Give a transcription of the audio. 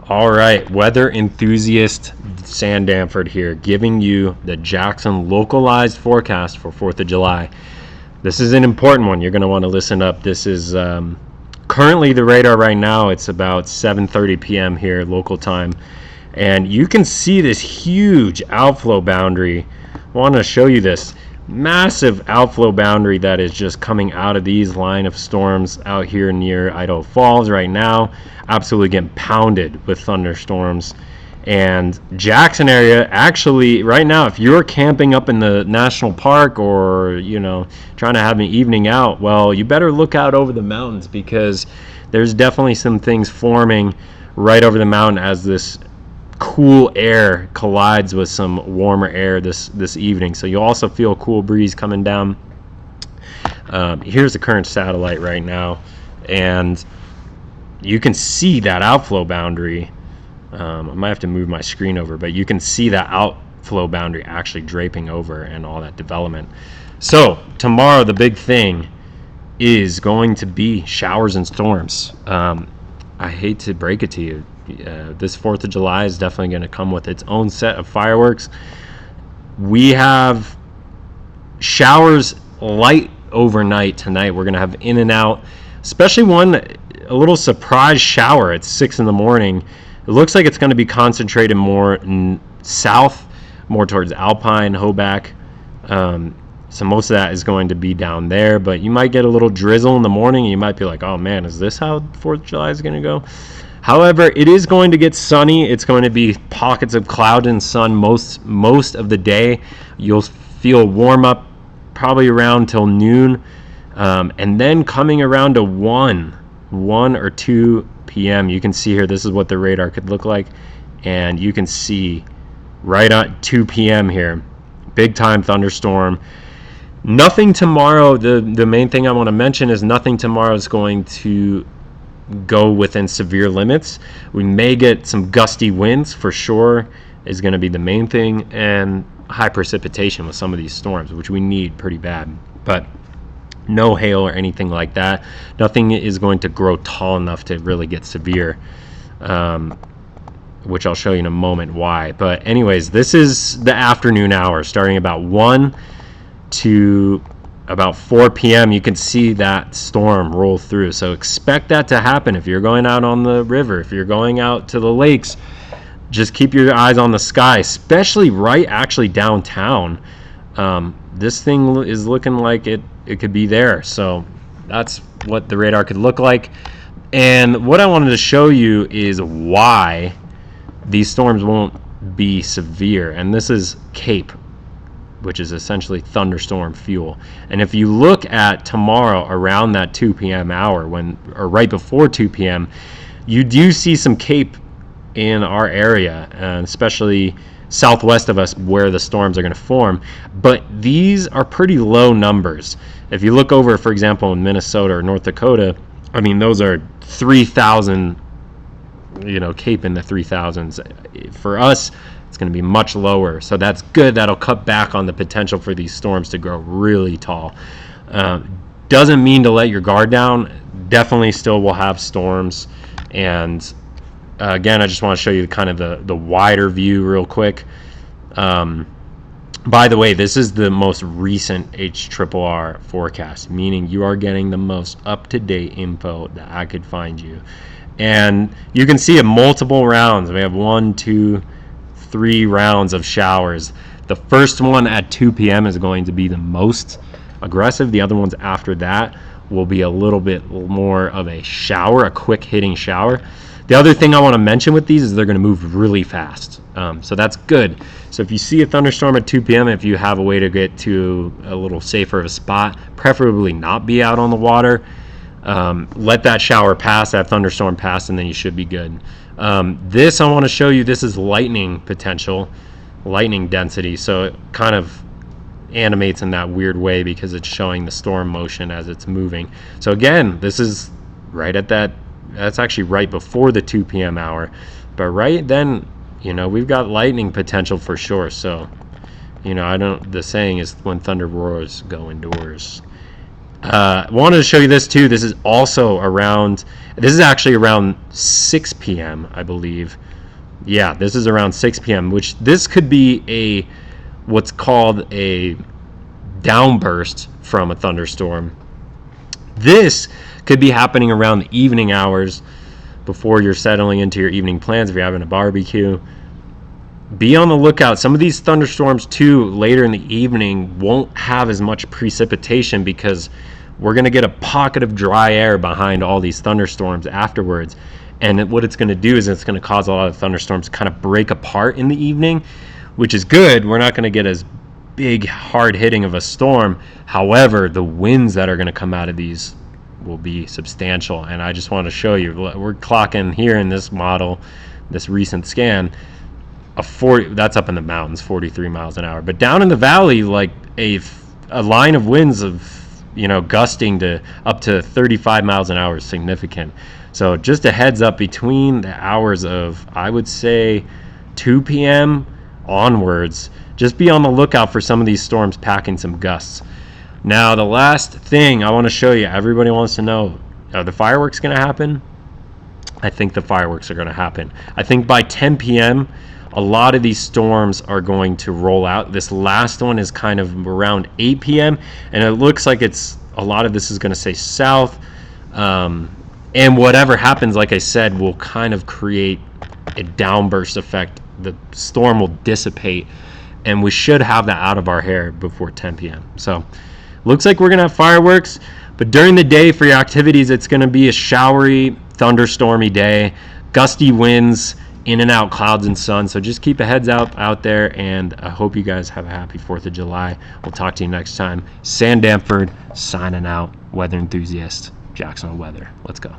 All right, weather enthusiast Sam Danford here, giving you the Jackson localized forecast for 4th of July. This is an important one. You're going to want to listen up. This is currently the radar right now. It's about 7:30 p.m. here, local time. And you can see this huge outflow boundary. I want to show you this massive outflow boundary that is just coming out of these line of storms out here near Idaho Falls right now. Absolutely getting pounded with thunderstorms. And Jackson area, actually right now, if you're camping up in the national park or trying to have an evening out, well, you better look out over the mountains, because there's definitely some things forming right over the mountain as this cool air collides with some warmer air this evening. So you'll also feel a cool breeze coming down. Here's the current satellite right now, and you can see that outflow boundary. I might have to move my screen over, but you can see that outflow boundary actually draping over and all that development. So tomorrow the big thing is going to be showers and storms. I hate to break it to you. This 4th of July is definitely going to come with its own set of fireworks. We have showers light overnight tonight. We're going to have in and out, especially a little surprise shower at 6 in the morning. It looks like it's going to be concentrated more south, more towards Alpine, Hoback. So most of that is going to be down there, but you might get a little drizzle in the morning, and you might be like, oh man, is this how 4th of July is going to go? However, it is going to get sunny. It's going to be pockets of cloud and sun most of the day. You'll feel warm up probably around till noon, and then coming around to 1 or 2 p.m. you can see here, this is what the radar could look like, and you can see right at 2 p.m. here, big time thunderstorm. Nothing tomorrow. The main thing I want to mention is nothing tomorrow is going to go within severe limits. We may get some gusty winds for sure, is going to be the main thing, and high precipitation with some of these storms, which we need pretty bad. But no hail or anything like that. Nothing is going to grow tall enough to really get severe, which I'll show you in a moment why. But anyways, this is the afternoon hours, starting about 1 to about 4 p.m. you can see that storm roll through. So expect that to happen if you're going out on the river, if you're going out to the lakes. Just keep your eyes on the sky, especially right actually downtown. This thing is looking like it could be there. So that's what the radar could look like. And what I wanted to show you is why these storms won't be severe. And this is CAPE, which is essentially thunderstorm fuel. And if you look at tomorrow around that 2 p.m. hour, or right before 2 p.m., you do see some CAPE in our area, and especially southwest of us where the storms are going to form. But these are pretty low numbers. If you look over, for example, in Minnesota or North Dakota, I mean, those are 3,000, CAPE in the 3,000s. For us, it's going to be much lower. So that's good. That'll cut back on the potential for these storms to grow really tall. Doesn't mean to let your guard down. Definitely still will have storms. And again, I just want to show you kind of the wider view real quick. By the way, this is the most recent HRRR forecast, meaning you are getting the most up-to-date info that I could find you. And you can see it multiple rounds. We have 1, 2, 3 rounds of showers. The first one at 2 p.m. is going to be the most aggressive. The other ones after that will be a little bit more of a shower, a quick hitting shower. The other thing I want to mention with these is they're going to move really fast. So that's good. So if you see a thunderstorm at 2 p.m., if you have a way to get to a little safer of a spot, preferably not be out on the water, let that shower pass, that thunderstorm pass, and then you should be good. This I want to show you, this is lightning potential, lightning density. So it kind of animates in that weird way because it's showing the storm motion as it's moving. So again, this is right at that's actually right before the 2 p.m. hour. But right then, we've got lightning potential for sure. So, the saying is when thunder roars, go indoors. Wanted to show you this too. This is also around, this is actually around 6 p.m. I believe. Yeah, this is around 6 p.m., which this could be a what's called a downburst from a thunderstorm. This could be happening around the evening hours before you're settling into your evening plans if you're having a barbecue. Be on the lookout. Some of these thunderstorms too later in the evening won't have as much precipitation because we're going to get a pocket of dry air behind all these thunderstorms afterwards. And what it's going to do is it's going to cause a lot of thunderstorms to kind of break apart in the evening, which is good. We're not going to get as big, hard hitting of a storm. However, the winds that are going to come out of these will be substantial. And I just want to show you, we're clocking here in this model, this recent scan, a 40, that's up in the mountains, 43 miles an hour. But down in the valley, like a line of winds of, gusting to up to 35 miles an hour is significant. So just a heads up, between the hours of, I would say, 2 p.m. onwards, just be on the lookout for some of these storms packing some gusts. Now, the last thing I want to show you, everybody wants to know, are the fireworks going to happen? I think the fireworks are going to happen. I think by 10 p.m., a lot of these storms are going to roll out. This last one is kind of around 8 p.m., and it looks like a lot of this is going to stay south. And whatever happens, like I said, will kind of create a downburst effect. The storm will dissipate, and we should have that out of our hair before 10 p.m. So looks like we're going to have fireworks, but during the day for your activities, it's going to be a showery, thunderstormy day, gusty winds, in and out clouds and sun. So just keep a heads out there, and I hope you guys have a happy 4th of July. We'll talk to you next time. Sam Danford signing out, weather enthusiast, Jackson Weather. Let's go.